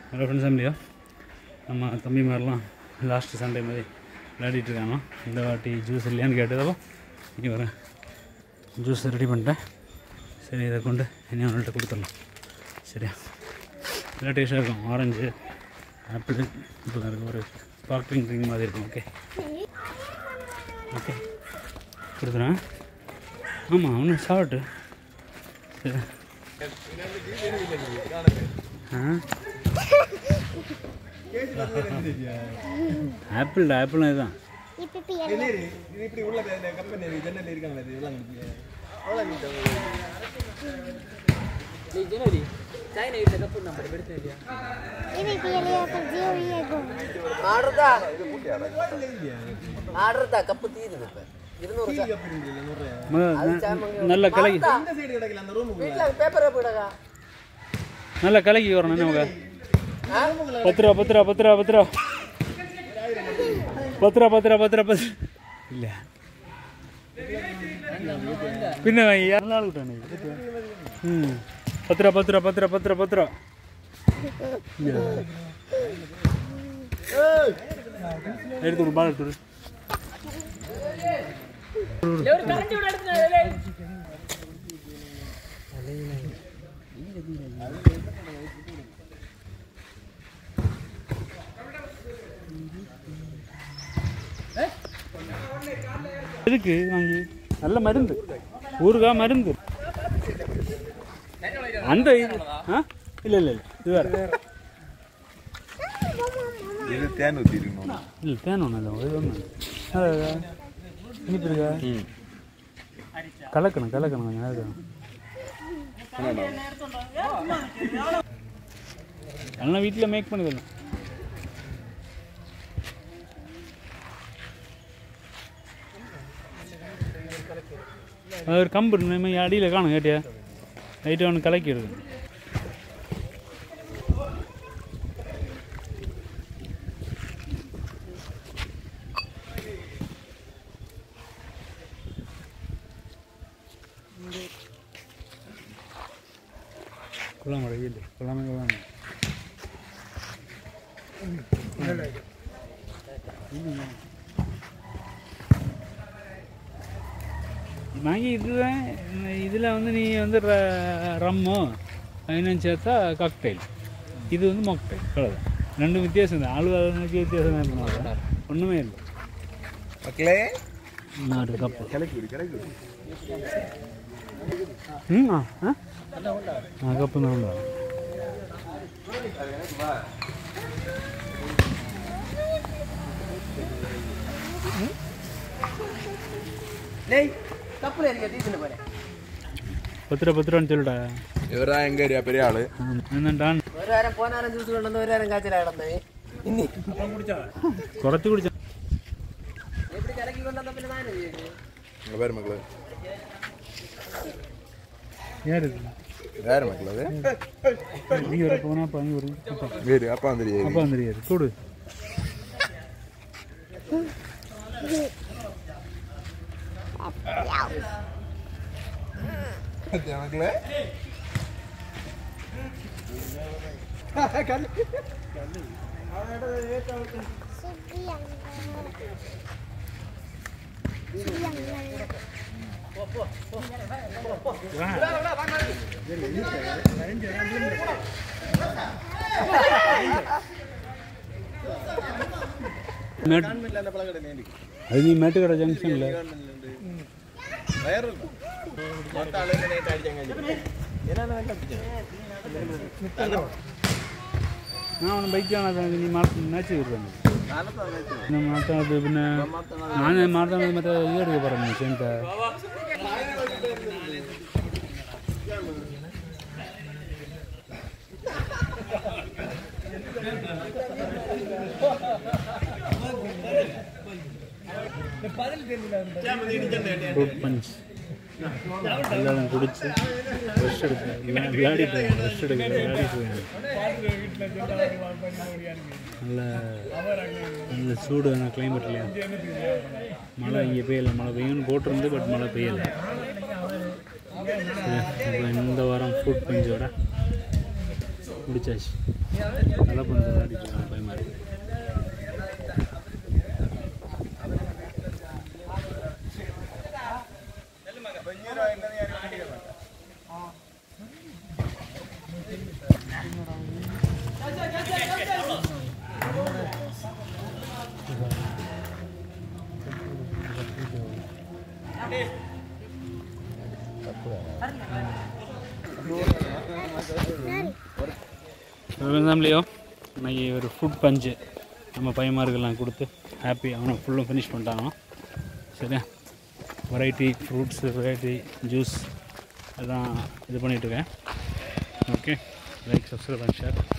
Hello friends, ஃபேமிலியா நம்ம தம்பி மாதிரிலாம் லாஸ்ட்டு சண்டே மாதிரி விளையாடிட்டு இருக்காங்க. இந்த வாட்டி ஜூஸ் இல்லையான்னு கேட்டதப்போ இனி வரேன் ஜூஸ் ரெடி பண்ணிட்டேன். சரி, இதை கொண்டு இனி அவங்கள்ட்ட கொடுத்துடலாம். சரியா, நல்லா டேஸ்ட்டாக இருக்கும். ஆரஞ்சு, ஆப்பிள் இப்படிலாம் இருக்கும். ஒரு ஸ்பார்க்லிங் ட்ரிங்க் மாதிரி இருக்கும். ஓகே ஓகே கொடுத்துறேன். ஆமாம், அவனு சாப்பிட்டு சரி. ஆப்பிள் ஆப்பிள் இதுதான். நல்ல கலகி நல்ல கலகி வரணும். நமக்கு 10 ரூபா 10 ரூபா 10 ரூபா 10 ரூபா 10 ரூபா 10 ரூபா 10 ரூபா 10 இல்லை பின்ன யாரும் நாள் விட்டானே. 10 ரூபா 10 ரூபா 10 ரூபா 10 ரூபா 10 ரூபா எடுத்து ஒரு பால் எடுத்து எதுக்கு வாங்கி நல்ல மருந்து ஊறுகாய் மருந்து அந்த இது இல்லை இல்லை இல்லை இது வேறு இது தேன் ஊற்றி இருக்கணும். இல்லை தேன் ஒன்றும் இல்லை, இது ஒன்று இனிப்பு இருக்கா கலக்கணும் கலக்கணும் கொஞ்சம் அதெல்லாம் வீட்டில் மேக் பண்ணி தரணும். அது ஒரு கம்பு நம்ம அடியில் காணும் கேட்டியா லைட்டாக ஒன்று கலக்கி எடுக்கணும். கொள்ளாம இல்லை கொள்ளாம கொள்ளாம வாங்கி இதுதான். இதில் வந்து நீ வந்து ரம்மோ இன்னும் சேர்த்தா காக்டைல், இது வந்து மாக்டைல். அவ்வளோதான், ரெண்டு வித்தியாசம் தான். ஆளுநருக்கு வித்தியாசம் தான் பண்ணுவாங்க, ஒன்றுமே இல்லை. நாடு கப்பு கப்பு தான் உள்ள பத்து ரூபான்னு சொல்லிட்டா. இவரா எங்க ஏரியா பெரிய ஆளு என்னண்டான் குறைச்சி குடிச்சா பேர் மக்கள் யாரு யாரு மக்கள் அது நீ வர போனா அப்பா நீ ஒரு வேறு அப்பா வந்துருக்காரு அப்பா வந்துருக்காரு கூடு மக்களே அது நீ மேட்டுக்கடை ஜங்ஷன்ல நான் அவனை பைக்கான நீ மேட்ச் விடுறேன் மாற்றாது பின்ன நான் மாற்றானது மற்ற இது எடுக்க போகிறேன் சேர்ந்த ஃப்ரூட் பஞ்ச் எல்லாம் குடிச்சு ரெஸ்ட் எடுக்க விளையாடிட்டு ரெஸ்ட் எடுக்க விளையாடிட்டு நல்ல நல்ல சூடான கிளைமேட் இல்லையா. மழை இங்கே பெய்யலை, மழை பெய்யும்னு போட்டிருந்து பட் மழை பெய்யலை. இப்போ இந்த வாரம் ஃப்ரூட் பஞ்சோட முடிச்சாச்சு. நல்லா பண்ணி விளையாடிட்டு பயமாக இருக்குது. ஃபேமிலியோ இன்னைக்கு ஒரு ஃபுட் பஞ்சு நம்ம பையன்மாருக்கெல்லாம் கொடுத்து ஹாப்பி அவனை ஃபுல்லும் ஃபினிஷ் பண்ணிட்டாங்க. சரியா, வெரைட்டி ஃப்ரூட்ஸ், வெரைட்டி ஜூஸ் அதான் இது பண்ணிகிட்ருக்கேன். Okay, like, subscribe and share.